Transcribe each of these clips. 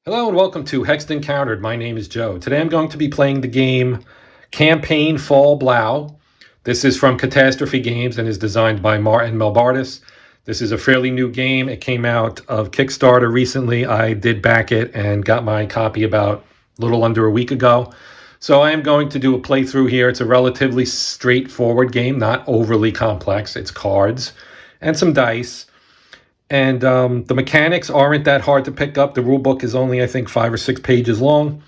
Hello and welcome to Hexed Encountered. My name is Joe. Today I'm going to be playing the game Campaign Fall Blau. This is from Catastrophe Games and is designed by Martin Melbardis. This is a fairly new game. It came out of Kickstarter recently. I did back it and got my copy about a little under a week ago. So I am going to do a playthrough here. It's a relatively straightforward game, not overly complex. It's cards and some dice. And the mechanics aren't that hard to pick up. The rule book is only, I think, 5 or 6 pages long.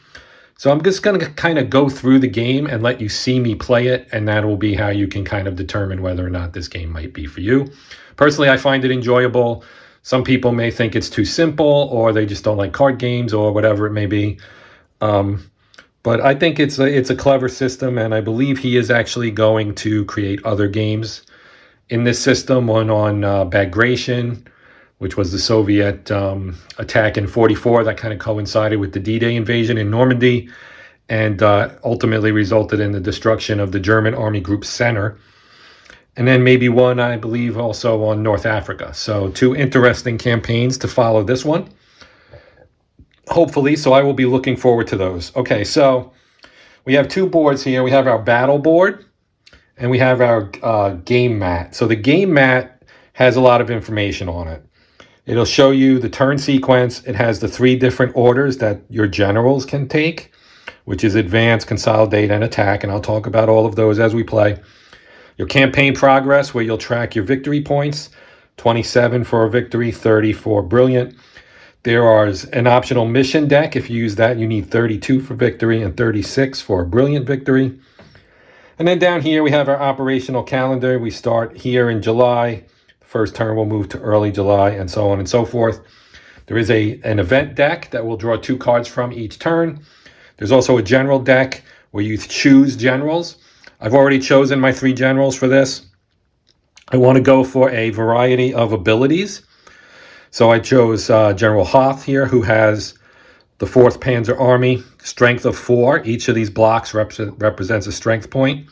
So I'm just going to kind of go through the game and let you see me play it. And that will be how you can kind of determine whether or not this game might be for you. Personally, I find it enjoyable. Some people may think it's too simple, or they just don't like card games, or whatever it may be. But I think it's a clever system, and I believe he is actually going to create other games in this system. One on Bagration, which was the Soviet attack in '44 that kind of coincided with the D-Day invasion in Normandy and ultimately resulted in the destruction of the German Army Group Center. And then maybe one, I believe, also on North Africa. So 2 interesting campaigns to follow this one, hopefully. So I will be looking forward to those. Okay, so we have 2 boards here. We have our battle board and we have our game mat. So the game mat has a lot of information on it. It'll show you the turn sequence. It has the 3 different orders that your generals can take, which is advance, consolidate, and attack. And I'll talk about all of those as we play. Your campaign progress, where you'll track your victory points, 27 for a victory, 30 for brilliant. There is an optional mission deck. If you use that, you need 32 for victory and 36 for a brilliant victory. And then down here, we have our operational calendar. We start here in July. First turn will move to early July, and so on and so forth. There is an event deck that will draw 2 cards from each turn. There's also a general deck where you choose generals. I've already chosen my 3 generals for this. I want to go for a variety of abilities. So I chose General Hoth here, who has the 4th Panzer Army, strength of 4. Each of these blocks represents a strength point.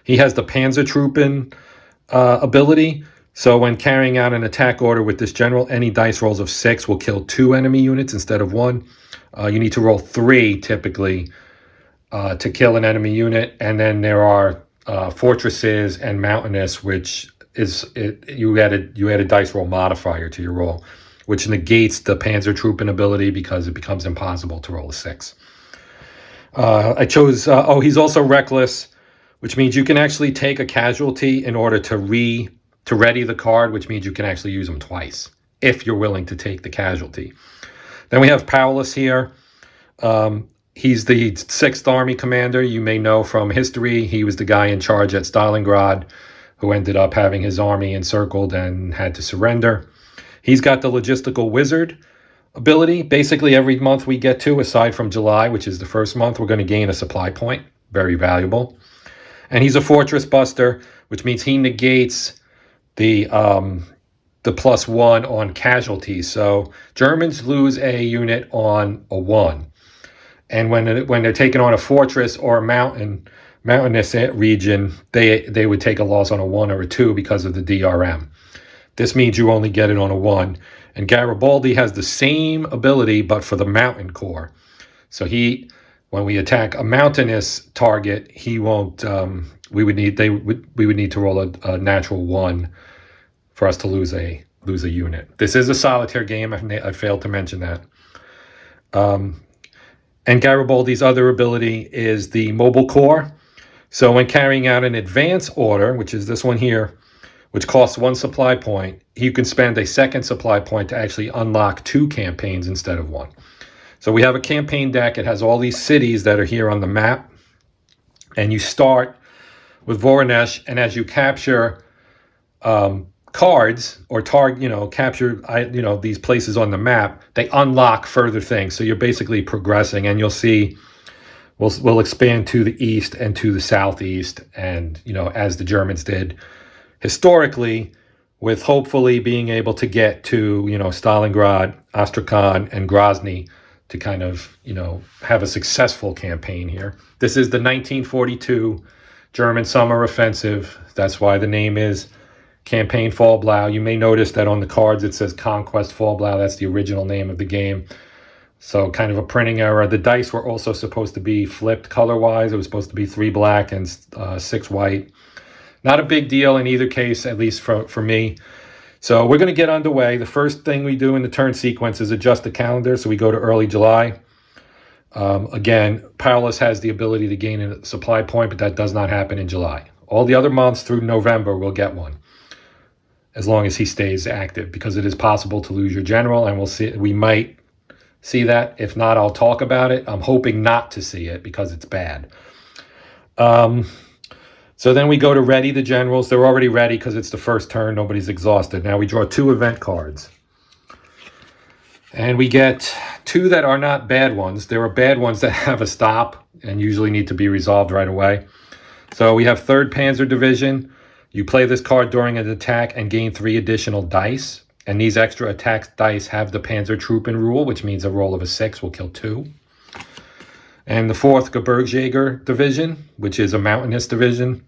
He has the Panzertruppen ability. So when carrying out an attack order with this general, any dice rolls of 6 will kill 2 enemy units instead of 1. You need to roll 3 typically to kill an enemy unit. And then there are fortresses and mountainous, which is you add a dice roll modifier to your roll, which negates the Panzertruppen ability because it becomes impossible to roll a 6. I chose, he's also reckless, which means you can actually take a casualty in order to ready the card, which means you can actually use them twice if you're willing to take the casualty. Then we have Paulus here. He's the 6th Army commander. You may know from history, he was the guy in charge at Stalingrad who ended up having his army encircled and had to surrender. He's got the logistical wizard ability. Basically, every month we get to, aside from July, which is the first month, we're going to gain a supply point. Very valuable. And he's a fortress buster, which means he negates the +1 on casualties. So Germans lose a unit on a 1. And when they're taking on a fortress or a mountainous region, they would take a loss on a 1 or a 2 because of the DRM. This means you only get it on a 1. And Garibaldi has the same ability, but for the mountain core. So when we attack a mountainous target, he won't. We would need to roll a natural 1 for us to lose a unit. This is a solitaire game. I failed to mention that. And Garibaldi's other ability is the mobile core. So when carrying out an advance order, which is this one here, which costs 1 supply point, you can spend a 2nd supply point to actually unlock 2 campaigns instead of 1. So we have a campaign deck. It has all these cities that are here on the map. And you start with Voronezh, and as you capture cards or capture these places on the map, they unlock further things. So you're basically progressing, and you'll see we'll expand to the east and to the southeast, and as the Germans did historically, with hopefully being able to get to Stalingrad, Astrakhan, and Grozny to kind of have a successful campaign here. This is the 1942 German summer offensive. That's why the name is Campaign Fall Blau. You may notice that on the cards it says Conquest Fall Blau. That's the original name of the game. So kind of a printing error. The dice were also supposed to be flipped color-wise. It was supposed to be 3 black and 6 white. Not a big deal in either case, at least for me. So we're going to get underway. The first thing we do in the turn sequence is adjust the calendar. So we go to early July. Again, Powerless has the ability to gain a supply point, but that does not happen in July. All the other months through November will get one, as long as he stays active, because it is possible to lose your general, and we'll see. We might see that. If not, I'll talk about it. I'm hoping not to see it because it's bad. So then we go to ready the generals. They're already ready because it's the first turn. Nobody's exhausted. Now we draw 2 event cards. And we get 2 that are not bad ones. There are bad ones that have a stop and usually need to be resolved right away. So we have 3rd Panzer Division. You play this card during an attack and gain 3 additional dice. And these extra attack dice have the Panzertruppen rule, which means a roll of a 6 will kill 2. And the 4th Gebirgsjäger Division, which is a mountainous division.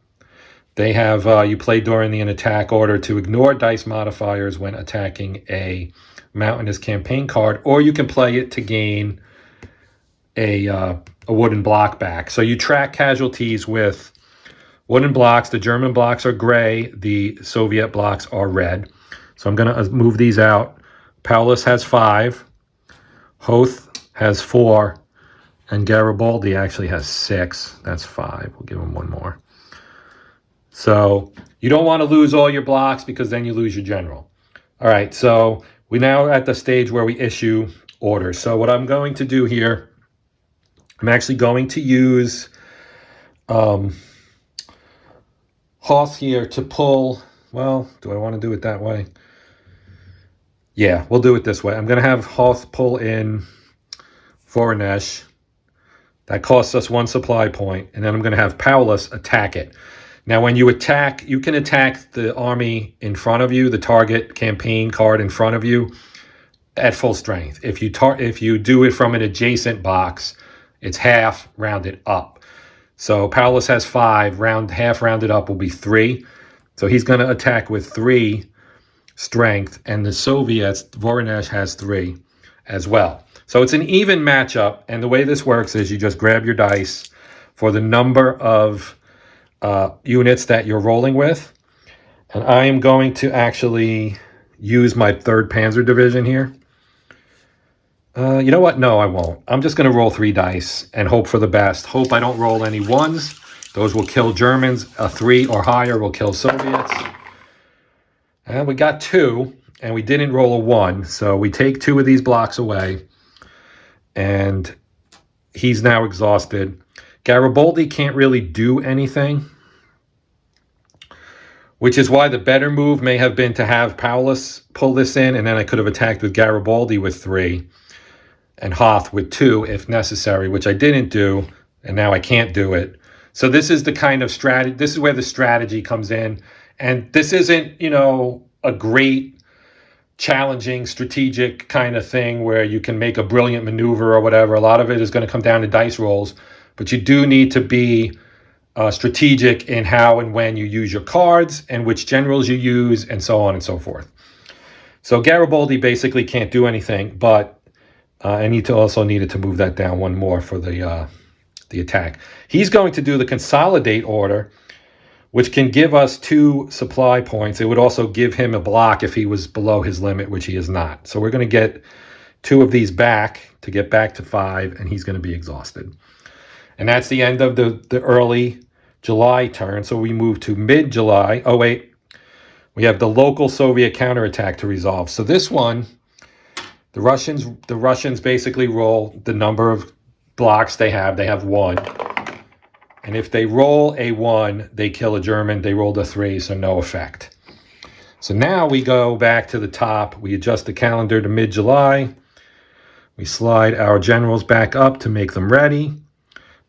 They have, you play during an attack order to ignore dice modifiers when attacking a mountainous campaign card, or you can play it to gain a wooden block back. So you track casualties with wooden blocks. The German blocks are gray. The Soviet blocks are red. So I'm going to move these out. Paulus has 5. Hoth has 4. And Garibaldi actually has 6. That's 5. We'll give him 1 more. So you don't want to lose all your blocks because then you lose your general. All right, so we're now at the stage where we issue orders. So what I'm going to do here, I'm actually going to use Hoth here to pull. Well, do I want to do it that way? Yeah, we'll do it this way. I'm going to have Hoth pull in Voronezh. That costs us 1 supply point. And then I'm going to have Paulus attack it. Now, when you attack, you can attack the army in front of you, the target campaign card in front of you, at full strength. If you do it from an adjacent box, it's half rounded up. So Paulus has 5, half rounded up will be 3. So he's going to attack with 3 strength, and the Soviets, Voronezh has 3 as well. So it's an even matchup, and the way this works is you just grab your dice for the number of units that you're rolling with. And I am going to actually use my 3rd Panzer Division here. You know what? No, I won't. I'm just going to roll 3 dice and hope for the best. Hope I don't roll any 1s. Those will kill Germans. A 3 or higher will kill Soviets. And we got 2, and we didn't roll a 1. So we take 2 of these blocks away, and he's now exhausted. Garibaldi can't really do anything, which is why the better move may have been to have Paulus pull this in, and then I could have attacked with Garibaldi with 3 and Hoth with 2 if necessary, which I didn't do, and now I can't do it. So this is the kind of strategy, this is where the strategy comes in, and this isn't, a great, challenging, strategic kind of thing where you can make a brilliant maneuver or whatever. A lot of it is going to come down to dice rolls, but you do need to be strategic in how and when you use your cards and which generals you use and so on and so forth. So Garibaldi basically can't do anything, but I needed to move that down 1 more for the attack. He's going to do the consolidate order, which can give us 2 supply points. It would also give him a block if he was below his limit, which he is not. So we're going to get 2 of these back to get back to 5, and he's going to be exhausted. And that's the end of the early July turn. So we move to mid-July. Oh, wait. We have the local Soviet counterattack to resolve. So this one, the Russians basically roll the number of blocks they have. They have 1. And if they roll a 1, they kill a German. They rolled a 3, so no effect. So now we go back to the top. We adjust the calendar to mid-July. We slide our generals back up to make them ready.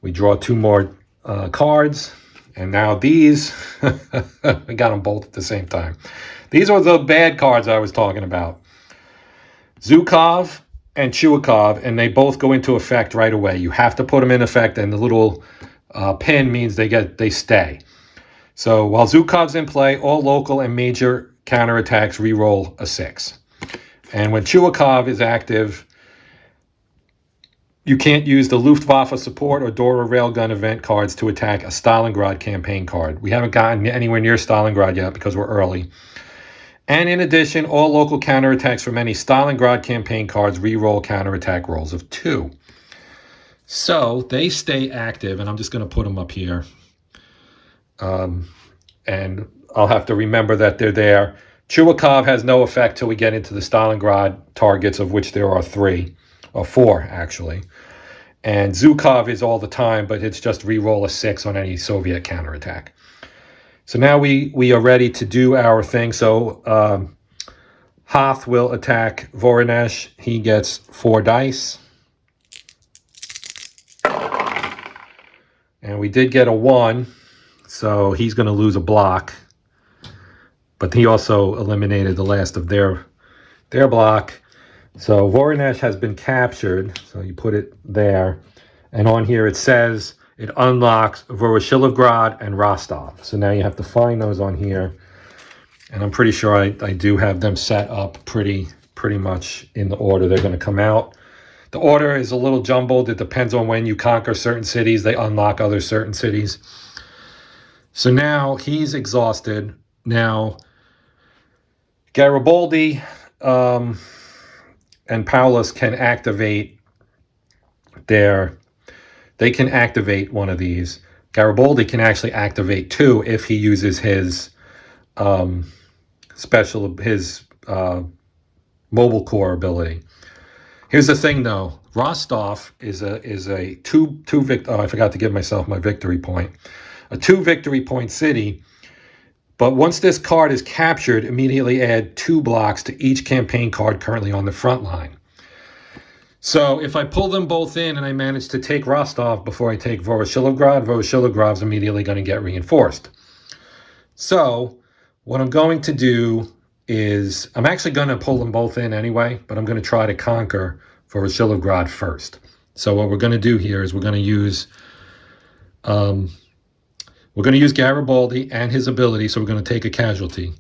We draw 2 more cards. And now these, we got them both at the same time. These are the bad cards I was talking about. Zhukov and Chuikov, and they both go into effect right away. You have to put them in effect, and the little pin means they stay. So while Zhukov's in play, all local and major counterattacks re-roll a 6. And when Chuikov is active, You can't use the Luftwaffe support or Dora Railgun event cards to attack a Stalingrad campaign card. We haven't gotten anywhere near Stalingrad yet because we're early. And in addition, all local counterattacks from any Stalingrad campaign cards re-roll counterattack rolls of 2. So they stay active, and I'm just going to put them up here. And I'll have to remember that they're there. Chuikov has no effect till we get into the Stalingrad targets, of which there are 3, or 4 actually. And Zhukov is all the time, but it's just re-roll a 6 on any Soviet counterattack. So now we are ready to do our thing. So Hoth will attack Voronezh. He gets 4 dice. And we did get a 1, so he's going to lose a block. But he also eliminated the last of their block. So Voronezh has been captured. So you put it there. And on here it says it unlocks Voroshilivgrad and Rostov. So now you have to find those on here. And I'm pretty sure I do have them set up pretty much in the order they're going to come out. The order is a little jumbled. It depends on when you conquer certain cities. They unlock other certain cities. So now he's exhausted. Now Garibaldi and Paulus can activate they can activate one of these. Garibaldi can actually activate 2 if he uses his mobile core ability. Here's the thing though, Rostov is a 2 I forgot to give myself my victory point. A 2 victory point city, but once this card is captured, immediately add 2 blocks to each campaign card currently on the front line. So if I pull them both in and I manage to take Rostov before I take Voroshilivgrad's immediately going to get reinforced. So what I'm going to do is, I'm actually going to pull them both in anyway, but I'm going to try to conquer Voroshilivgrad first. So what we're going to do here is we're going to use Garibaldi and his ability, so we're going to take a casualty.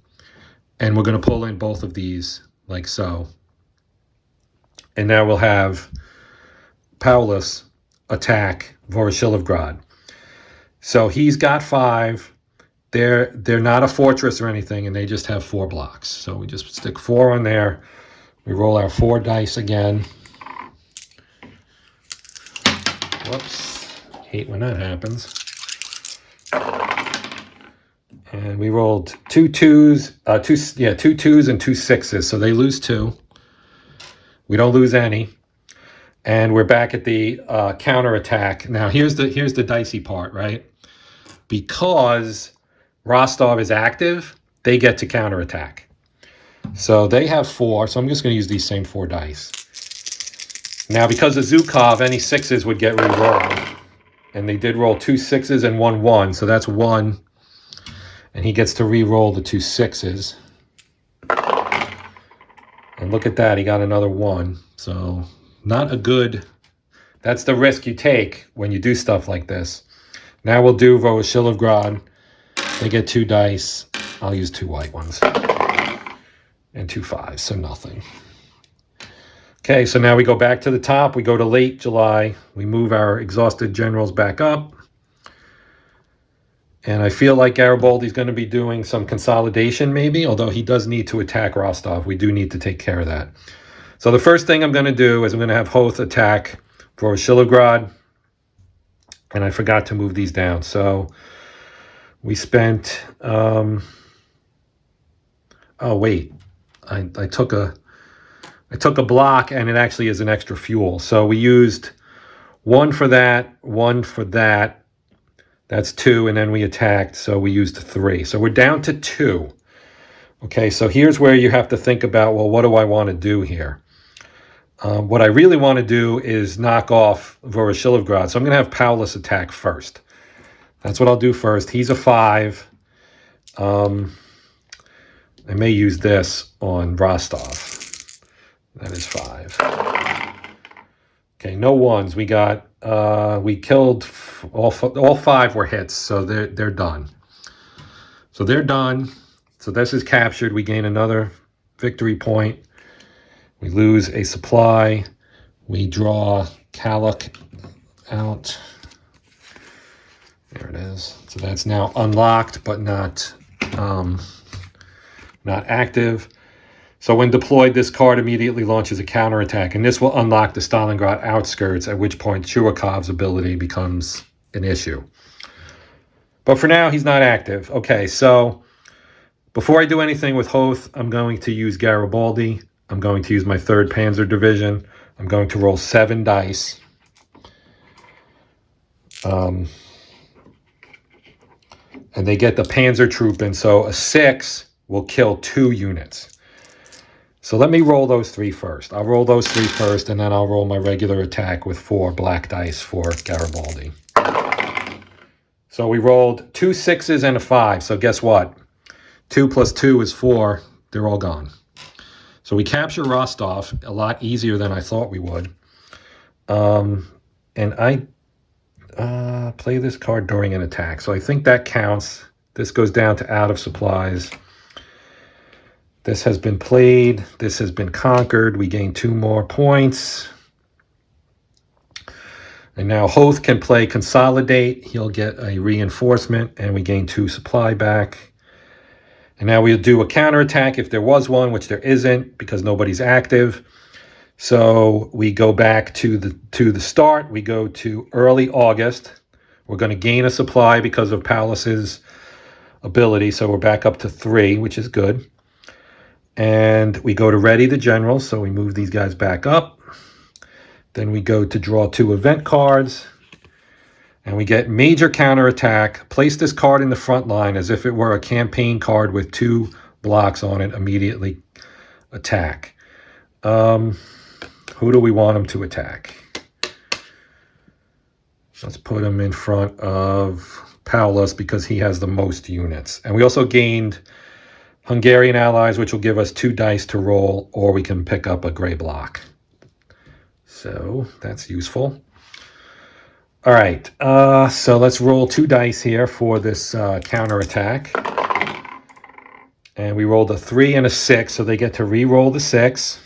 And we're going to pull in both of these like so. And now we'll have Paulus attack Voroshilivgrad. So he's got 5. They're not a fortress or anything, and they just have 4 blocks. So we just stick 4 on there. We roll our 4 dice again. Whoops. Hate when that happens. And we rolled 2 2s and 2 6s, so they lose 2. We don't lose any. And we're back at the counterattack. Now here's the dicey part, right? Because Rostov is active, they get to counterattack. So they have 4, so I'm just going to use these same 4 dice. Now because of Zhukov, any 6s would get re-rolled. And they did roll 2 6s and 1 1, so that's 1. And he gets to re-roll the 2 6s. And look at that, he got another 1. So not a good, that's the risk you take when you do stuff like this. Now we'll do Voroshilivgrad. They get 2 dice. I'll use 2 white ones. And 2 5s, so nothing. Okay, so now we go back to the top. We go to late July. We move our exhausted generals back up. And I feel like Garibaldi's going to be doing some consolidation maybe, although he does need to attack Rostov. We do need to take care of that. So the first thing I'm going to do is I'm going to have Hoth attack Voroshilivgrad. And I forgot to move these down. So we spent... oh, wait. I took a block, and it actually is an extra fuel. So we used 1 for that, 1 for that. That's 2, and then we attacked, so we used 3. So we're down to 2. Okay, so here's where you have to think about, well, what do I want to do here? What I really want to do is knock off Voroshilivgrad. So I'm going to have Paulus attack first. That's what I'll do first. He's a 5. I may use this on Rostov. That is 5. Okay, no 1s. We got... we killed all 5 were hits, so they're done. So they're done. So this is captured. We gain another victory point. We lose a supply. We draw Calic out. There it is. So that's now unlocked, but not active. So when deployed, this card immediately launches a counterattack, and this will unlock the Stalingrad outskirts, at which point Churakov's ability becomes an issue. But for now, he's not active. Okay, so before I do anything with Hoth, I'm going to use Garibaldi. I'm going to use my 3rd Panzer Division. I'm going to roll 7 dice. And they get the Panzer Troop in, so a 6 will kill 2 units. So let me roll those 3 first. I'll roll those 3 first, and then I'll roll my regular attack with 4 black dice for Garibaldi. So we rolled 2 6s and a 5. So guess what? 2 plus 2 is 4. They're all gone. So we capture Rostov a lot easier than I thought we would. And I play this card during an attack. So I think that counts. This goes down to out of supplies. This has been played. This has been conquered. We gain 2 more points. And now Hoth can play Consolidate. He'll get a reinforcement, and we gain 2 supply back. And now we'll do a counterattack if there was one, which there isn't because nobody's active. So we go back to the start. We go to early August. We're going to gain a supply because of Palace's ability. So we're back up to 3, which is good. And we go to ready the general, so we move these guys back up. Then we go to draw 2 event cards, and we get major counterattack. Place this card in the front line as if it were a campaign card with 2 blocks on it. Immediately attack. Who do we want him to attack? Let's put him in front of Paulus because he has the most units. And we also gained Hungarian allies, which will give us 2 dice to roll, or we can pick up a gray block. So that's useful. All right, so let's roll 2 dice here for this counterattack. And we rolled a 3 and a 6, so they get to re-roll the 6.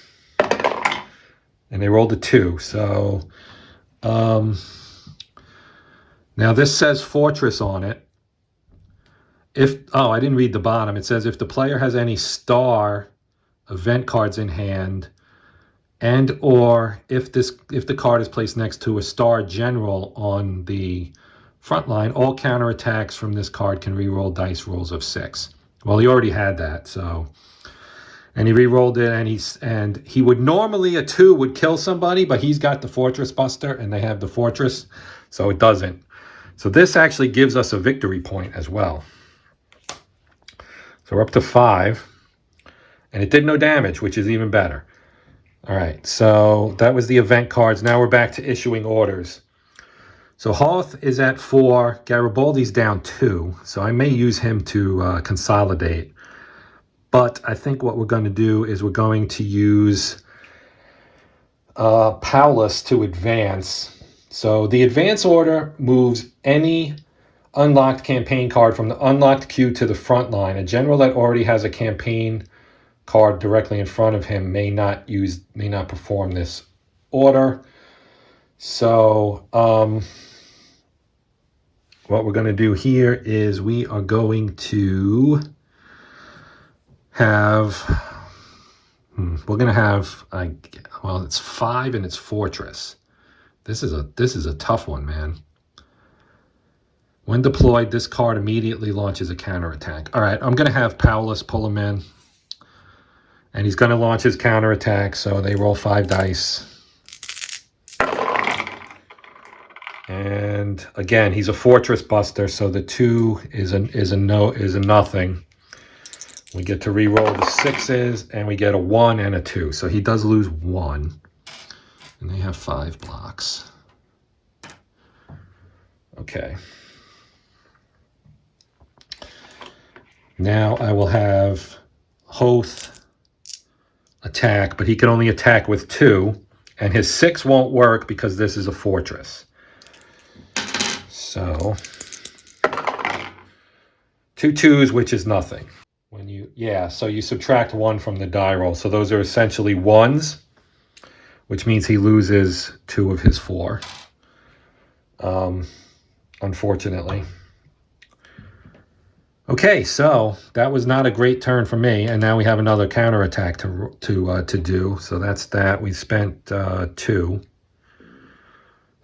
And they rolled a 2, so now this says Fortress on it. I didn't read the bottom. It says if the player has any star event cards in hand, and or if the card is placed next to a star general on the front line, all counterattacks from this card can re-roll dice rolls of 6. Well, he already had that, so, and he re-rolled it, and he would normally a 2 would kill somebody, but he's got the Fortress Buster, and they have the Fortress, so it doesn't. So this actually gives us a victory point as well. So we're up to 5, and it did no damage, which is even better. All right, so that was the event cards. Now we're back to issuing orders. So Hoth is at 4, Garibaldi's down 2, so I may use him to consolidate. But I think what we're going to do is we're going to use Paulus to advance. So the advance order moves any unlocked campaign card from the unlocked queue to the front line. A general that already has a campaign card directly in front of him may not perform this order. So what we're going to do here is we are going to have it's 5 and it's Fortress. This is a tough one, man. When deployed, this card immediately launches a counterattack. All right, I'm going to have Paulus pull him in. And he's going to launch his counterattack, so they roll 5 dice. And again, he's a Fortress Buster, so the 2 is a nothing. We get to re-roll the 6s, and we get a 1 and a 2. So he does lose 1. And they have 5 blocks. Okay. Now I will have Hoth attack, but he can only attack with 2. And his 6 won't work because this is a Fortress. So 2 2s, which is nothing. So you subtract 1 from the die roll. So those are essentially 1s, which means he loses 2 of his 4, unfortunately. Okay, so that was not a great turn for me, and now we have another counterattack to do. So that's that. We spent 2. So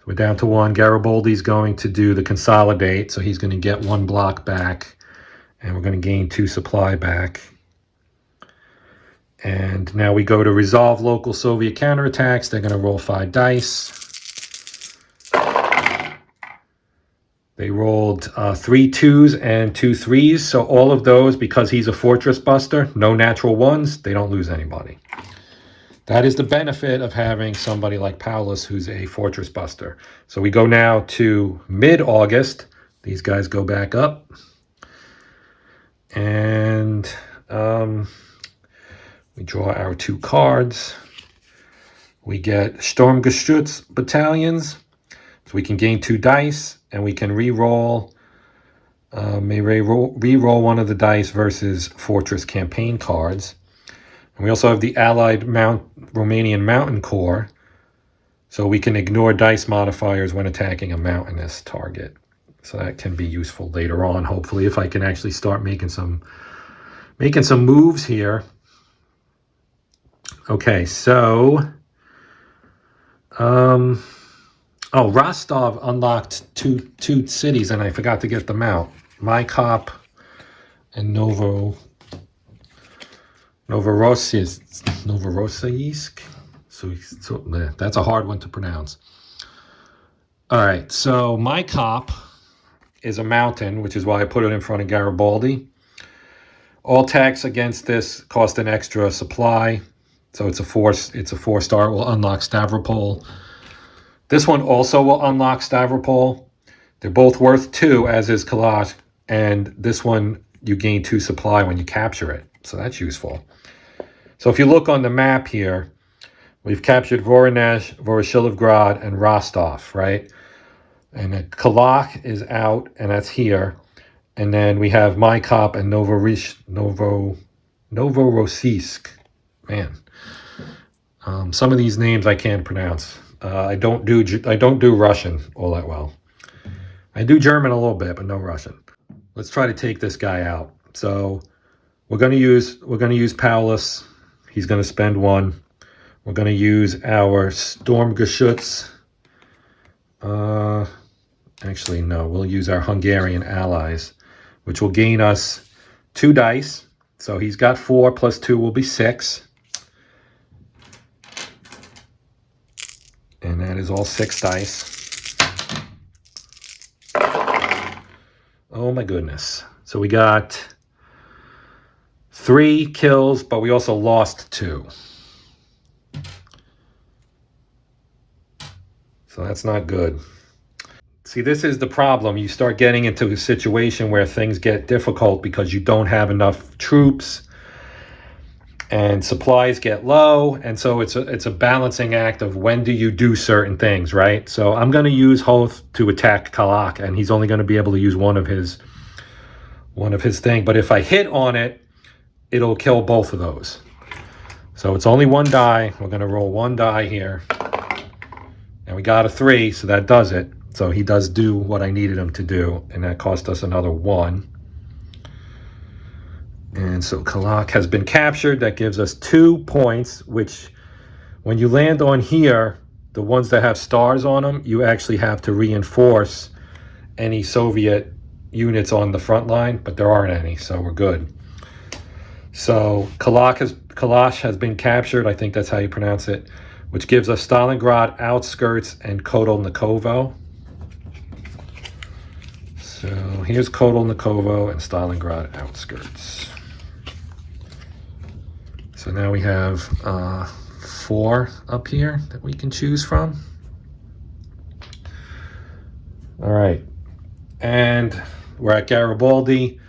we're down to 1. Garibaldi's going to do the consolidate, so he's going to get 1 block back, and we're going to gain 2 supply back. And now we go to resolve local Soviet counterattacks. They're going to roll 5 dice. They rolled 3 2s and 2 3s. So all of those, because he's a fortress buster, no natural ones, they don't lose anybody. That is the benefit of having somebody like Paulus who's a fortress buster. So we go now to mid-August. These guys go back up. And we draw our 2 cards. We get Sturmgeschütz battalions. So we can gain 2 dice, and we can re-roll one of the dice versus Fortress campaign cards. And we also have the Allied Romanian Mountain Corps, so we can ignore dice modifiers when attacking a mountainous target. So that can be useful later on, hopefully, if I can actually start making some moves here. Okay, so oh, Rostov unlocked two cities, and I forgot to get them out. Maikop and Novorossiysk. So that's a hard one to pronounce. All right, so Maikop is a mountain, which is why I put it in front of Garibaldi. All attacks against this cost an extra supply, so it's a 4-star. It will unlock Stavropol. This one also will unlock Stavropol. They're both worth 2, as is Kalash, and this one you gain 2 supply when you capture it, so that's useful. So if you look on the map here, we've captured Voronezh, Voroshilivgrad, and Rostov, right? And Kalach is out, and that's here. And then we have Maikop and Novorossiysk. Man, some of these names I can't pronounce. I don't do Russian all that well. I do German a little bit, but no Russian. Let's try to take this guy out. So we're going to use Paulus. He's going to spend 1. We're going to use our Sturmgeschütz. Actually, no. We'll use our Hungarian allies, which will gain us 2 dice. So he's got 4 plus 2 will be 6. And that is all 6 dice. Oh my goodness. So we got 3 kills, but we also lost 2. So that's not good. See, this is the problem. You start getting into a situation where things get difficult because you don't have enough troops and supplies get low, and so it's a balancing act of when do you do certain things, right? So I'm going to use Hoth to attack Kalach, and he's only going to be able to use one of his thing. But if I hit on it, it'll kill both of those. So it's only 1 die. We're going to roll 1 die here, and we got a 3, so that does it. So he does do what I needed him to do, and that cost us another 1. And so Kalach has been captured. That gives us 2 points, which when you land on here, the ones that have stars on them, you actually have to reinforce any Soviet units on the front line, but there aren't any, so we're good. So Kalash has been captured. I think that's how you pronounce it, which gives us Stalingrad outskirts and Kotelnikovo. So here's Kotelnikovo and Stalingrad outskirts. So now we have 4 up here that we can choose from. All right, and we're at Garibaldi.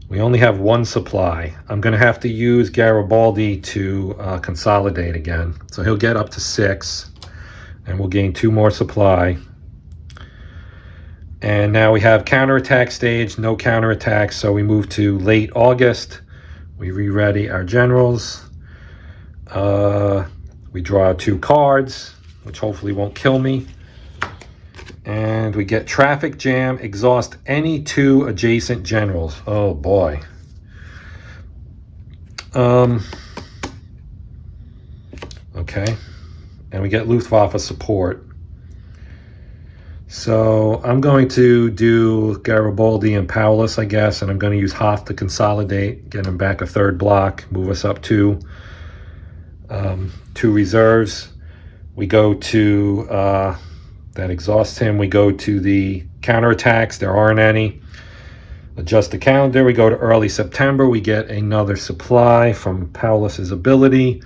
We only have 1 supply. I'm going to have to use Garibaldi to consolidate again. So he'll get up to 6, and we'll gain 2 more supply. And now we have counterattack stage, no counterattacks, so we move to late August. We re-ready our generals. We draw 2 cards, which hopefully won't kill me. And we get traffic jam, exhaust any 2 adjacent generals. Oh boy. Okay. And we get Luftwaffe support. So I'm going to do Garibaldi and Paulus, I guess, and I'm going to use Hoth to consolidate, get him back a 3rd block, move us up 2 reserves. We go to, that exhausts him. We go to the counterattacks. There aren't any. Adjust the calendar. We go to early September. We get another supply from Paulus's ability.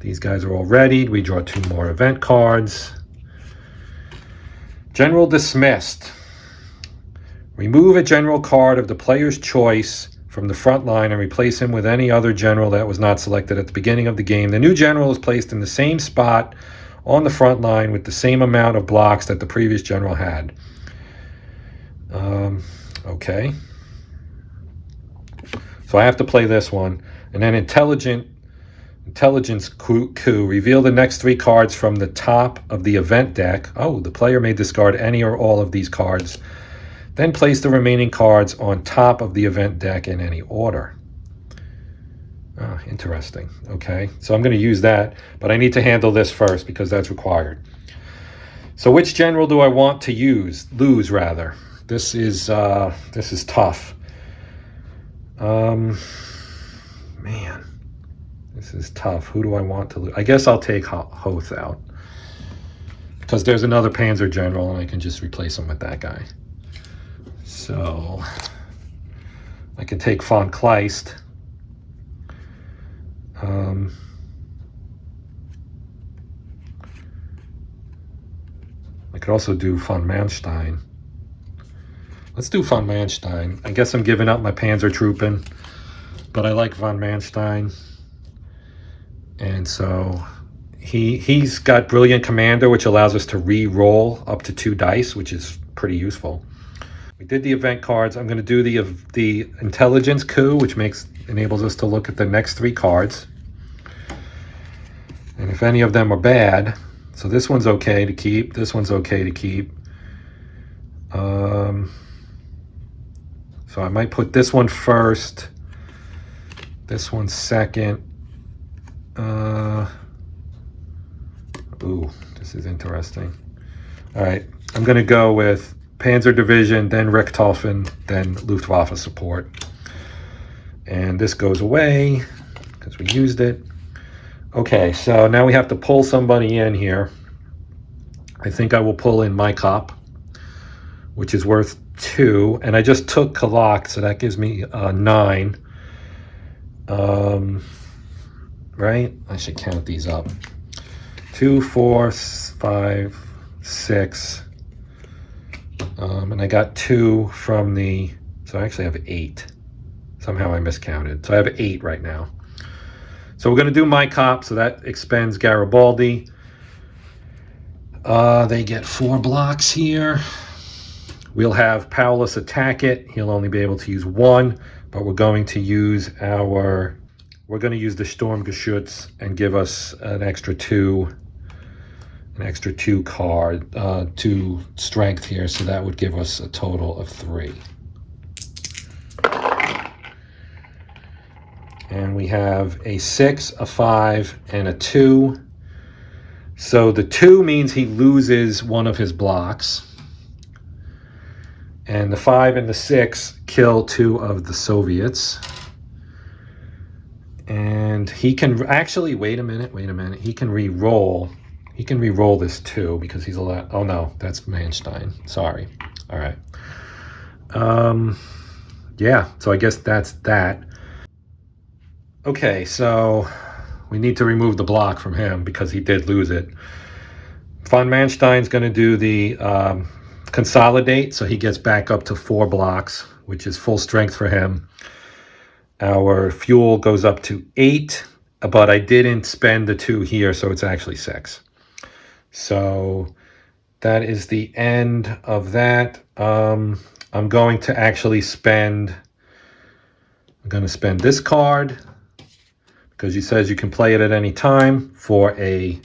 These guys are all readied. We draw 2 more event cards. General dismissed. Remove a general card of the player's choice from the front line and replace him with any other general that was not selected at the beginning of the game. The new general is placed in the same spot on the front line with the same amount of blocks that the previous general had. Okay. So I have to play this one. And then intelligence coup. Reveal the next 3 cards from the top of the event deck. Oh, the player may discard any or all of these cards. Then place the remaining cards on top of the event deck in any order. Oh, interesting. Okay, so I'm going to use that, but I need to handle this first because that's required. So which general do I want to lose rather? This is tough. Man. This is tough. Who do I want to lose? I guess I'll take Hoth out. Because there's another Panzer General, and I can just replace him with that guy. So, I can take von Kleist. I could also do von Manstein. Let's do von Manstein. I guess I'm giving up my Panzertruppen, but I like von Manstein. And so he's got Brilliant Commander, which allows us to re-roll up to 2 dice, which is pretty useful. We did the event cards. I'm going to do the intelligence coup, which enables us to look at the next 3 cards. And if any of them are bad, so this one's okay to keep. This one's okay to keep. So I might put this one first. This one second. Ooh, this is interesting. All right, I'm going to go with Panzer Division, then Richthofen, then Luftwaffe support. And this goes away because we used it. Okay, so now we have to pull somebody in here. I think I will pull in my cop, which is worth 2. And I just took Kalak, so that gives me 9. Right? I should count these up. 2, 4, 5, 6. And I got 2 from the... So I actually have 8. Somehow I miscounted. So I have 8 right now. So we're going to do my cop, so that expends Garibaldi. They get 4 blocks here. We'll have Paulus attack it. He'll only be able to use 1, but we're going to use our... We're going to use the Sturmgeschütz and give us an extra 2 card, 2 strength here, so that would give us a total of 3. And we have a 6, a 5, and a 2. So the 2 means he loses one of his blocks. And the 5 and the 6 kill 2 of the Soviets. And he can actually, wait a minute. He can re-roll. He can re-roll this too because he's allowed. Oh no, that's Manstein. Sorry. All right. Yeah, so I guess that's that. Okay, so we need to remove the block from him because he did lose it. Von Manstein's going to do the consolidate, so he gets back up to 4 blocks, which is full strength for him. Our fuel goes up to 8, but I didn't spend the 2 here, so it's actually 6. So that is the end of that. I'm going to actually spend... I'm going to spend this card because he says you can play it at any time for a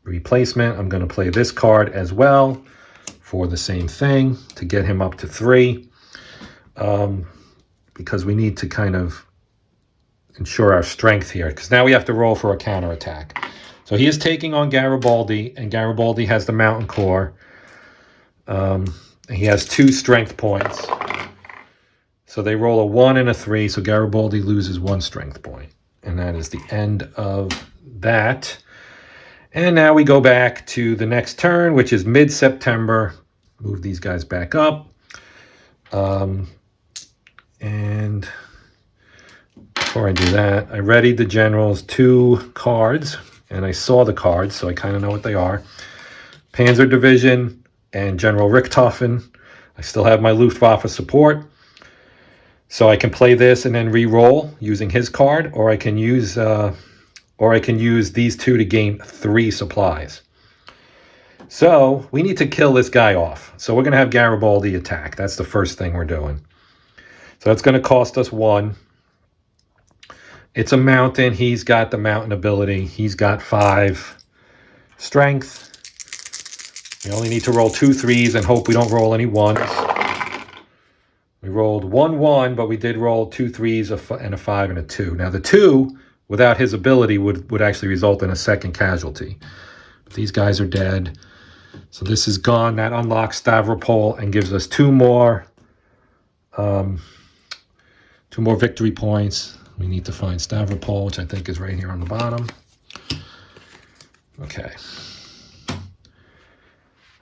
replacement. I'm going to play this card as well for the same thing to get him up to 3, because we need to kind of ensure our strength here, because now we have to roll for a counterattack. So he is taking on Garibaldi, and Garibaldi has the Mountain Core. He has 2 strength points. So they roll a 1 and a 3, so Garibaldi loses 1 strength point. And that is the end of that. And now we go back to the next turn, which is mid-September. Move these guys back up. And before I do that, I readied the generals 2 cards, and I saw the cards, so I kind of know what they are. Panzer Division and General Richthofen. I still have my Luftwaffe support. So I can play this and then re-roll using his card, or I can use these 2 to gain 3 supplies. So we need to kill this guy off. So we're going to have Garibaldi attack. That's the first thing we're doing. So that's going to cost us 1. It's a mountain. He's got the mountain ability. He's got 5 strength. We only need to roll 2 3s and hope we don't roll any 1s. We rolled 1 1, but we did roll 2 3s and a 5 and a 2. Now the 2, without his ability, would actually result in a second casualty. But these guys are dead. So this is gone. That unlocks Stavropol and gives us 2 more victory points. We need to find Stavropol, which I think is right here on the bottom. Okay.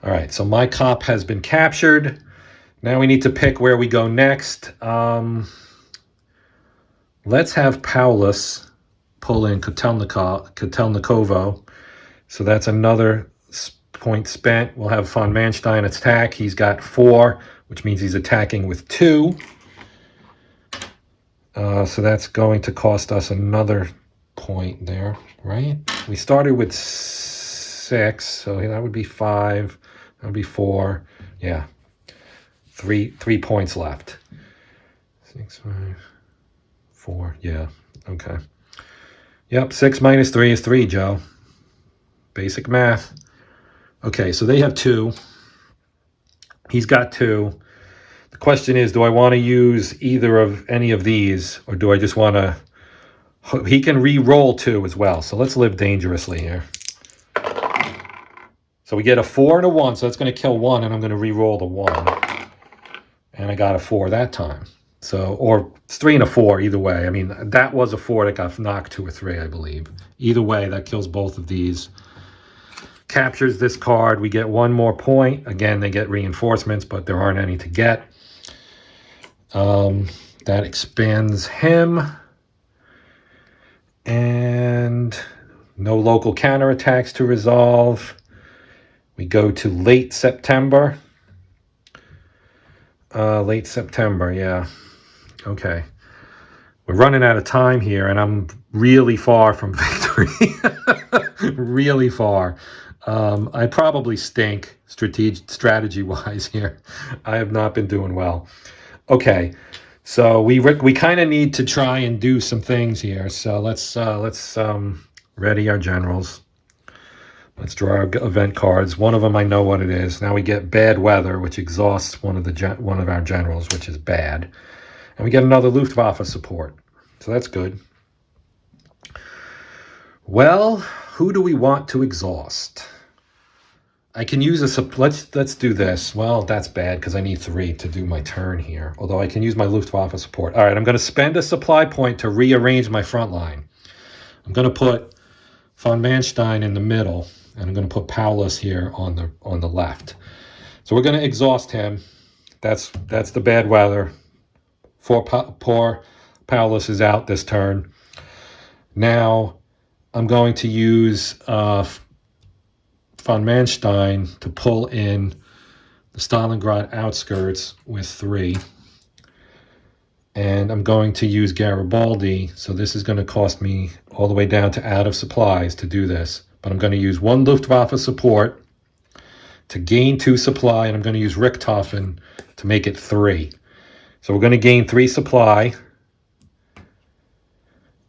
All right, so my cop has been captured. Now we need to pick where we go next. Let's have Paulus pull in Kotelnikovo. So that's another point spent. We'll have von Manstein attack. He's got 4, which means he's attacking with 2. So that's going to cost us another point there, right? We started with 6, so that would be 5. That would be 4. Yeah. 3 points left. 6, 5, 4. Yeah. Okay. Yep. 6 minus 3 is 3, Joe. Basic math. Okay. So they have 2. He's got 2. The question is, do I want to use either of any of these, or do I just want to... He can re-roll 2 as well. So let's live dangerously here. So we get a 4 and a 1. So that's going to kill 1, and I'm going to re-roll the 1. And I got a 4 that time. So, or it's 3 and a 4 either way. I mean, that was a 4 that got knocked to a 3, I believe. Either way, that kills both of these. Captures this card. We get 1 more point. Again, they get reinforcements, but there aren't any to get. That expands him. And no local counterattacks to resolve. We go to late September. Late September, yeah. Okay. We're running out of time here, and I'm really far from victory. Really far. I probably stink strategy-wise here. I have not been doing well. Okay, so we kind of need to try and do some things here. So let's ready our generals. Let's draw our event cards. One of them I know what it is. Now we get bad weather, which exhausts one of our generals, which is bad. And we get another Luftwaffe support. So that's good. Well, who do we want to exhaust? I can use let's do this. Well, that's bad because I need 3 to do my turn here. Although I can use my Luftwaffe support. All right, I'm going to spend a supply point to rearrange my front line. I'm going to put von Manstein in the middle. And I'm going to put Paulus here on the left. So we're going to exhaust him. That's the bad weather. Poor Paulus is out this turn. Now I'm going to use von Manstein to pull in the Stalingrad outskirts with 3. And I'm going to use Garibaldi. So this is going to cost me all the way down to out of supplies to do this. But I'm going to use 1 Luftwaffe support to gain 2 supply, and I'm going to use Richthofen to make it 3. So we're going to gain 3 supply.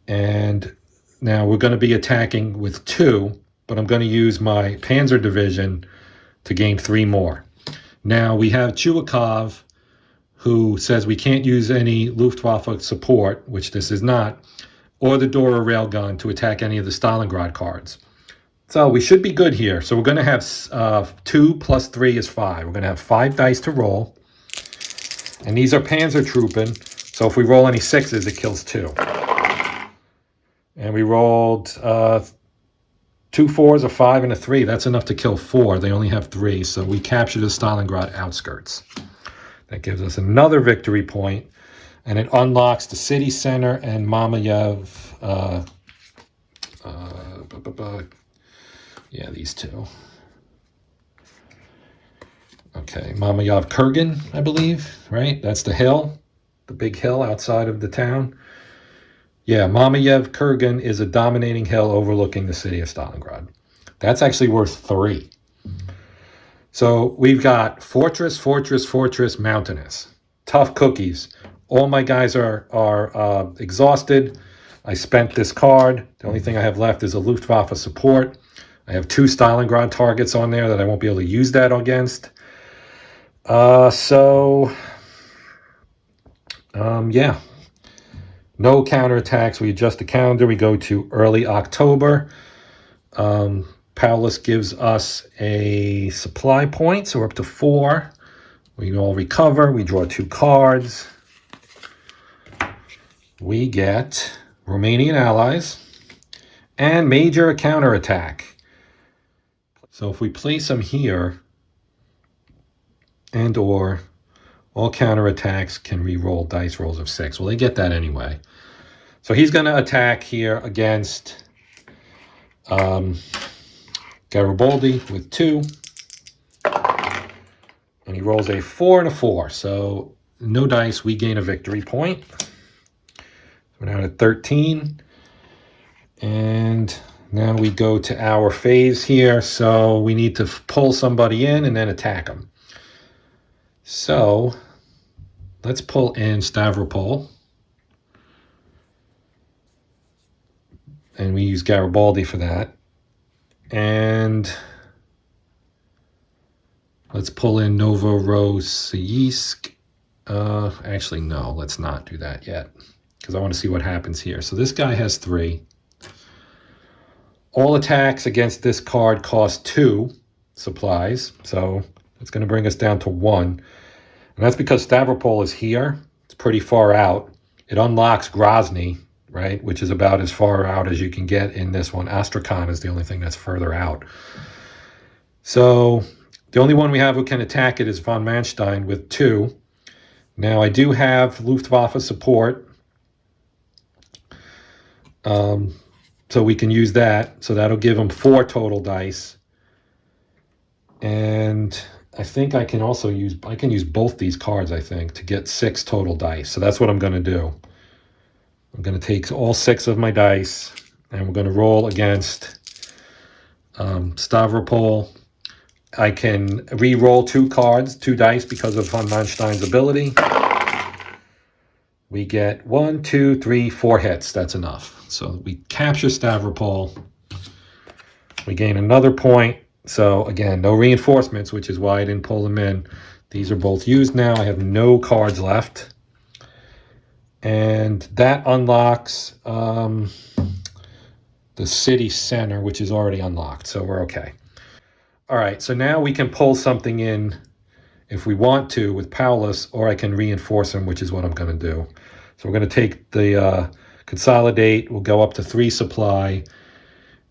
And now we're going to be attacking with 2, but I'm going to use my Panzer Division to gain 3 more. Now we have Chuikov, who says we can't use any Luftwaffe support, which this is not, or the Dora railgun to attack any of the Stalingrad cards. So we should be good here. So we're going to have 2 plus 3 is 5. We're going to have 5 dice to roll. And these are Panzertruppen. So if we roll any 6s, it kills 2. And we rolled 2 4s, a 5, and a 3. That's enough to kill 4. They only have 3. So we captured the Stalingrad outskirts. That gives us another victory point, and it unlocks the city center and Mamayev. Yeah, these 2. Okay, Mamayev Kurgan, I believe, right? That's the hill, the big hill outside of the town. Yeah, Mamayev Kurgan is a dominating hill overlooking the city of Stalingrad. That's actually worth 3. So we've got fortress, fortress, fortress, mountainous. Tough cookies. All my guys are exhausted. I spent this card. The only thing I have left is a Luftwaffe support. I have 2 Stalingrad targets on there that I won't be able to use that against. Yeah. No counterattacks. We adjust the calendar. We go to early October. Paulus gives us a supply point, so we're up to 4. We all recover. We draw 2 cards. We get Romanian allies and major counterattack. So if we place them here, and or all counterattacks can re-roll dice rolls of 6. Well, they get that anyway. So he's going to attack here against Garibaldi with 2. And he rolls a 4 and a 4. So no dice, we gain a victory point. We're down at 13. And now we go to our phase here. So we need to pull somebody in and then attack them. So let's pull in Stavropol. And we use Garibaldi for that. And let's pull in Novorossiysk. Actually, no, let's not do that yet, because I want to see what happens here. So this guy has 3. All attacks against this card cost 2 supplies. So it's going to bring us down to 1. And that's because Stavropol is here. It's pretty far out. It unlocks Grozny, right, which is about as far out as you can get in this one. Astrakhan is the only thing that's further out. So the only one we have who can attack it is von Manstein with 2. Now I do have Luftwaffe support, so we can use that. So that'll give him 4 total dice. And I think I can also use both these cards, I think, to get 6 total dice. So that's what I'm going to do. I'm going to take all 6 of my dice, and we're going to roll against Stavropol. I can re-roll 2 cards, 2 dice, because of von Manstein's ability. We get 1, 2, 3, 4 hits. That's enough. So we capture Stavropol. We gain another point. So again, no reinforcements, which is why I didn't pull them in. These are both used now. I have no cards left. And that unlocks the city center, which is already unlocked. So we're okay. All right, so now we can pull something in if we want to with Paulus, or I can reinforce him, which is what I'm going to do. So we're going to take the consolidate. We'll go up to 3 supply,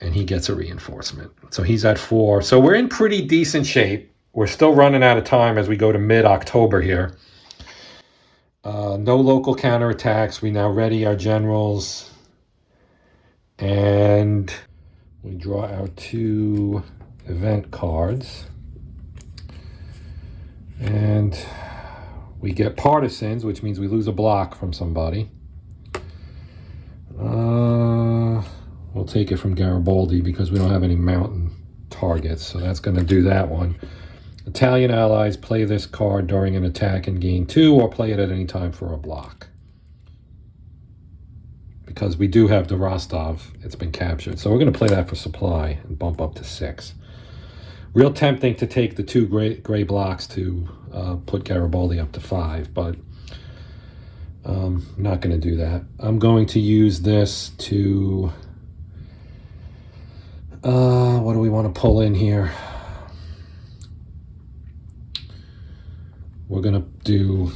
and he gets a reinforcement. So he's at 4. So we're in pretty decent shape. We're still running out of time as we go to mid-October here. No local counterattacks. We now ready our generals. And we draw our 2 event cards. And we get partisans, which means we lose a block from somebody. We'll take it from Garibaldi because we don't have any mountain targets. So that's going to do that one. Italian allies play this card during an attack and gain 2, or play it at any time for a block. because we do have the Rostov. It's been captured. So we're going to play that for supply and bump up to 6. Real tempting to take the 2 gray blocks to put Garibaldi up to 5, but I'm not going to do that. I'm going to use this to... what do we want to pull in here? We're going to do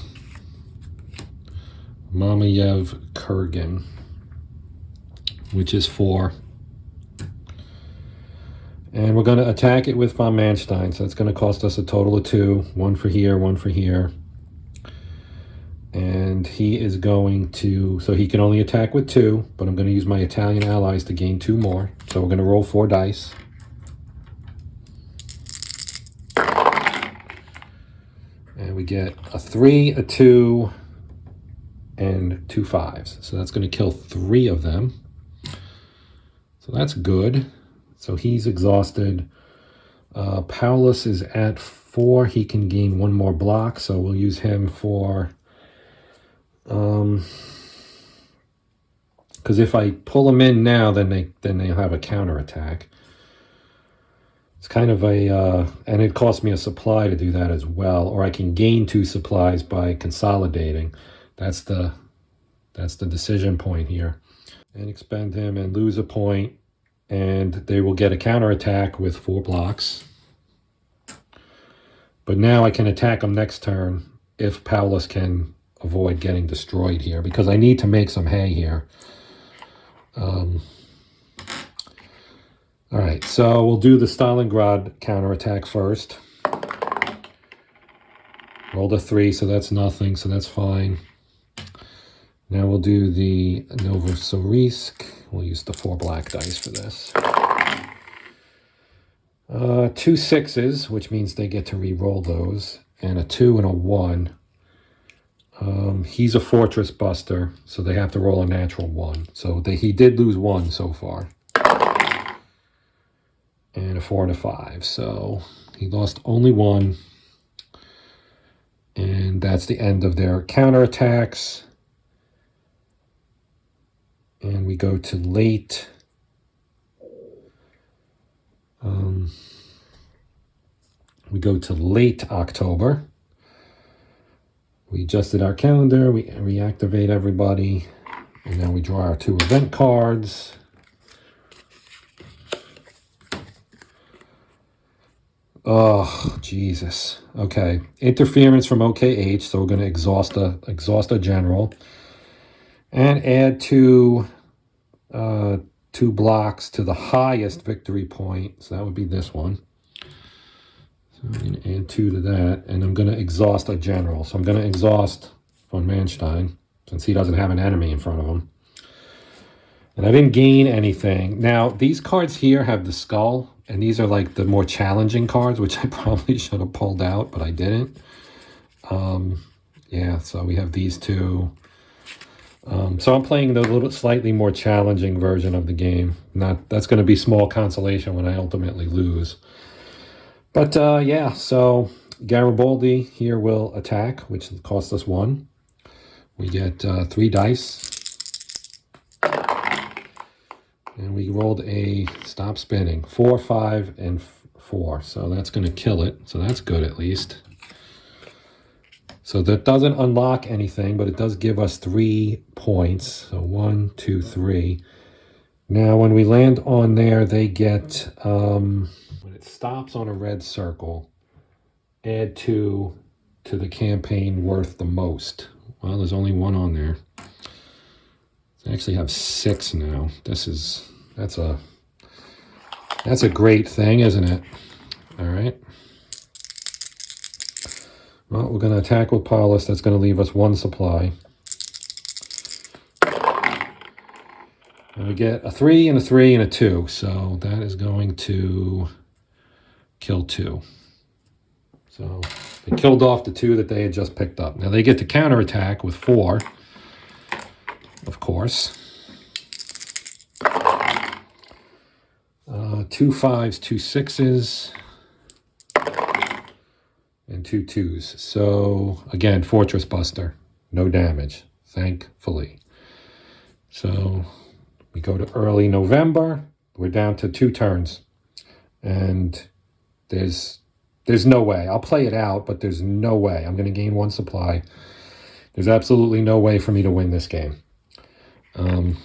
Mamayev Kurgan, which is 4. And we're going to attack it with von Manstein, so it's going to cost us a total of 2. 1 for here, 1 for here. And he is going to, so he can only attack with 2, but I'm going to use my Italian allies to gain 2 more. So we're going to roll 4 dice. And we get a 3, a 2, and 2 5s. So that's going to kill 3 of them. So that's good. So he's exhausted. Paulus is at 4. He can gain 1 more block, so we'll use him for... because if I pull them in now, then they have a counterattack. It's kind of a... and it costs me a supply to do that as well, or I can gain 2 supplies by consolidating. That's the decision point here. And expend him and lose a point. And they will get a counterattack with 4 blocks. But now I can attack them next turn if Paulus can avoid getting destroyed here, because I need to make some hay here. All right, so we'll do the Stalingrad counterattack first. Rolled a 3, so that's nothing, so that's fine. Now we'll do the Novosibirsk. We'll use the 4 black dice for this. 2 6s, which means they get to re-roll those, and a 2 and a 1. He's a fortress buster, so they have to roll a natural 1. So he did lose 1 so far. And a 4 and a 5. So he lost only 1. And that's the end of their counterattacks. And we go to late. We go to late October. We adjusted our calendar. We reactivate everybody. And then we draw our 2 event cards. Oh, Jesus. Okay. Interference from OKH. So we're going to exhaust a general. And add 2 blocks to the highest victory point. So that would be this one. So I'm going to add 2 to that. And I'm going to exhaust a general. So I'm going to exhaust von Manstein, since he doesn't have an enemy in front of him. And I didn't gain anything. Now, these cards here have the skull. And these are like the more challenging cards, which I probably should have pulled out, but I didn't. Yeah, so we have these 2. So I'm playing the little slightly more challenging version of the game. That's going to be small consolation when I ultimately lose. But yeah, so Garibaldi here will attack, which costs us 1. We get 3 dice. And we rolled a stop spinning. 4, 5, and 4. So that's going to kill it. So that's good at least. So that doesn't unlock anything, but it does give us 3 points. So 1, 2, 3. Now, when we land on there, they get, when it stops on a red circle, add 2 to the campaign worth the most. Well, there's only 1 on there. I actually have 6 now. That's a great thing, isn't it? All right. Well, we're going to attack with Paulus. That's going to leave us 1 supply. And we get a 3 and a 3 and a 2. So that is going to kill 2. So they killed off the 2 that they had just picked up. Now they get to counterattack with 4, of course. 2 5s, 2 6s. And 2 2s. So, again, Fortress Buster. No damage, thankfully. So we go to early November. We're down to 2 turns. And there's no way. I'll play it out, but there's no way. I'm going to gain 1 supply. There's absolutely no way for me to win this game. You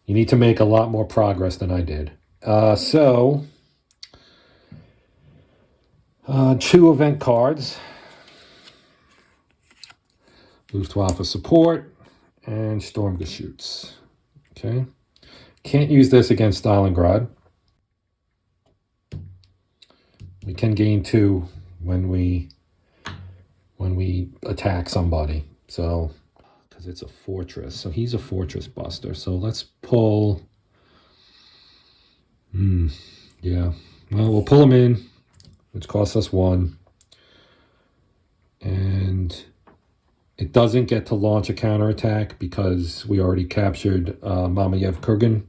need to make a lot more progress than I did. 2 event cards. Luftwaffe support and Sturmgeschütz. Okay. Can't use this against Stalingrad. We can gain 2 when we attack somebody. So, because it's a fortress. So he's a fortress buster. So let's pull. Yeah. Well, we'll pull him in, which costs us 1. And it doesn't get to launch a counterattack because we already captured Mamayev Kurgan.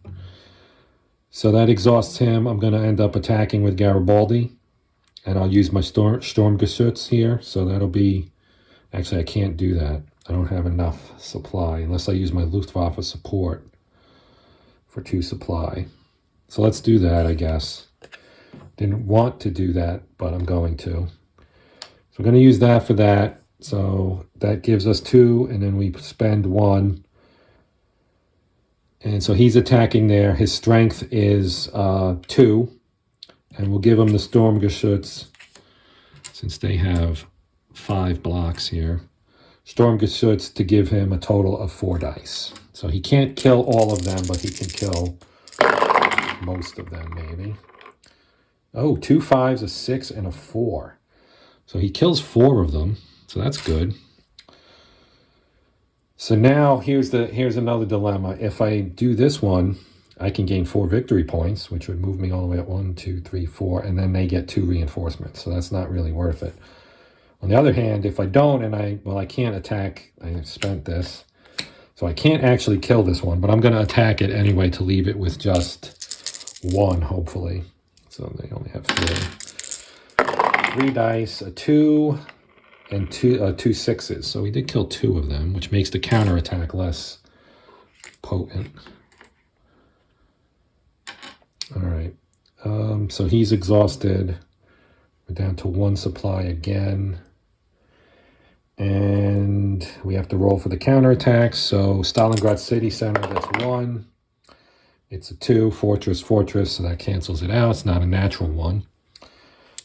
So that exhausts him. I'm going to end up attacking with Garibaldi. And I'll use my Sturmgeschütz here. So that'll be... Actually, I can't do that. I don't have enough supply unless I use my Luftwaffe support for 2 supply. So let's do that, I guess. Didn't want to do that, but I'm going to. So we're going to use that for that. So that gives us 2, and then we spend 1. And so he's attacking there. His strength is 2. And we'll give him the Sturmgeschütz, since they have 5 blocks here. Sturmgeschütz to give him a total of 4 dice. So he can't kill all of them, but he can kill most of them, maybe. Oh, 2 5s, a 6, and a 4. So he kills 4 of them. So that's good. So now here's another dilemma. If I do this one, I can gain 4 victory points, which would move me all the way at 1, 2, 3, 4, and then they get 2 reinforcements. So that's not really worth it. On the other hand, if I don't, and I can't attack, I spent this, so I can't actually kill this one, but I'm going to attack it anyway to leave it with just 1, hopefully. So they only have 3. 3 dice, a 2, and 2 6s. So we did kill 2 of them, which makes the counterattack less potent. All right. So he's exhausted. We're down to 1 supply again. And we have to roll for the counterattack. So Stalingrad City Center, that's 1. It's a 2. Fortress, fortress. So that cancels it out. It's not a natural 1.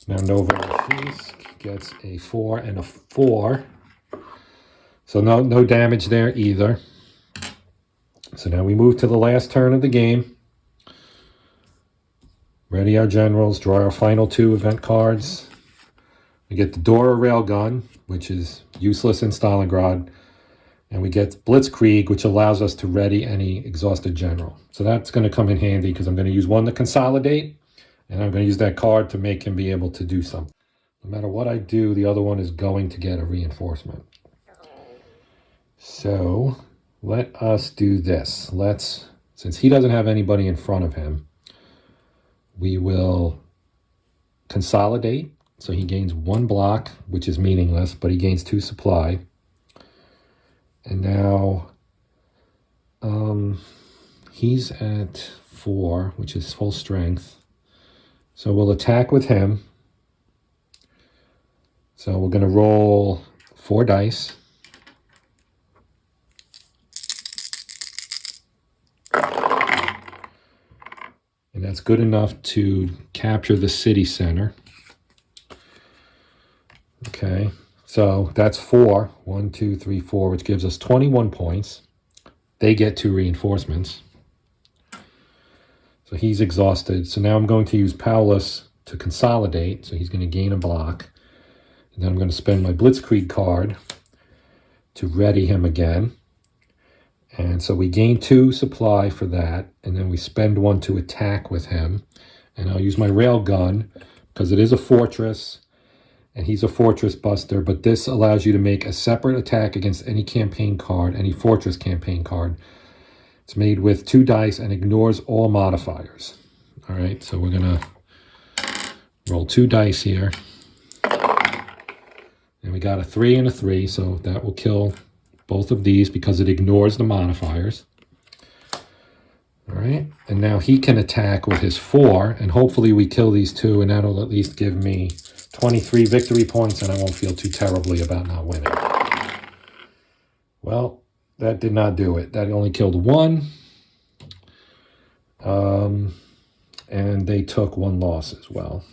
Now Novorossiysk gets a 4 and a 4. So no damage there either. So now we move to the last turn of the game. Ready our generals, draw our final 2 event cards. We get the Dora Railgun, which is useless in Stalingrad. And we get Blitzkrieg, which allows us to ready any exhausted general. So that's going to come in handy because I'm going to use 1 to consolidate. And I'm going to use that card to make him be able to do something. No matter what I do, the other one is going to get a reinforcement. So let us do this. Since he doesn't have anybody in front of him, we will consolidate. So he gains 1 block, which is meaningless, but he gains 2 supply. And now he's at 4, which is full strength. So we'll attack with him. So we're going to roll 4 dice. And that's good enough to capture the city center. Okay, so that's 4. 1, 2, 3, 4, which gives us 21 points. They get 2 reinforcements. So he's exhausted. So now I'm going to use Paulus to consolidate. So he's going to gain a block. And then I'm going to spend my Blitzkrieg card to ready him again. And so we gain 2 supply for that. And then we spend 1 to attack with him. And I'll use my railgun because it is a fortress. And he's a fortress buster. But this allows you to make a separate attack against any campaign card, any fortress campaign card. It's made with 2 dice and ignores all modifiers. All right, so we're going to roll 2 dice here. And we got a 3 and a 3, so that will kill both of these, because it ignores the modifiers. All right, and now he can attack with his 4, and hopefully we kill these 2, and that'll at least give me 23 victory points, and I won't feel too terribly about not winning. Well, that did not do it. That only killed 1. And they took 1 loss as well.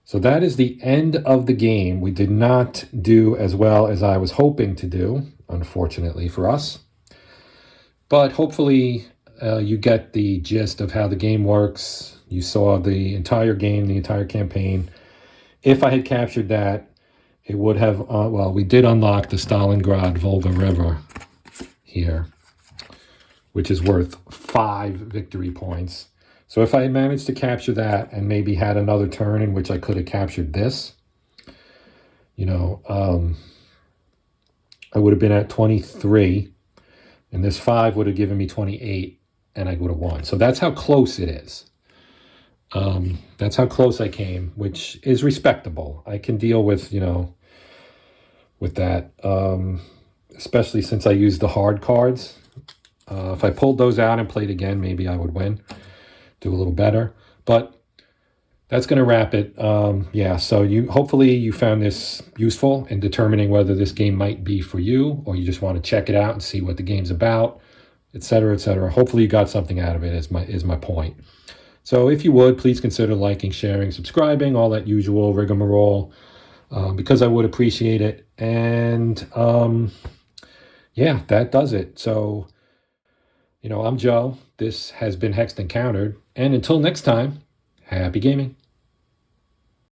So that is the end of the game. We did not do as well as I was hoping to do, unfortunately for us. But hopefully you get the gist of how the game works. You saw the entire game, the entire campaign. If I had captured that, it would have, well, we did unlock the Stalingrad Volga River here, which is worth 5 victory points. So if I had managed to capture that and maybe had another turn in which I could have captured this, you know, I would have been at 23, and this 5 would have given me 28, and I would have won. So that's how close it is. That's how close I came, which is respectable. I can deal with, you know, with that, especially since I used the hard cards. If I pulled those out and played again, maybe I would win, do a little better. But that's going to wrap it. Yeah, so hopefully you found this useful in determining whether this game might be for you, or you just want to check it out and see what the game's about, etc., etc. Hopefully you got something out of it, is my point. So if you would, please consider liking, sharing, subscribing, all that usual rigmarole, because I would appreciate it. And yeah, that does it. So, you know, I'm Joe. This has been Hexed Encountered. And until next time, happy gaming.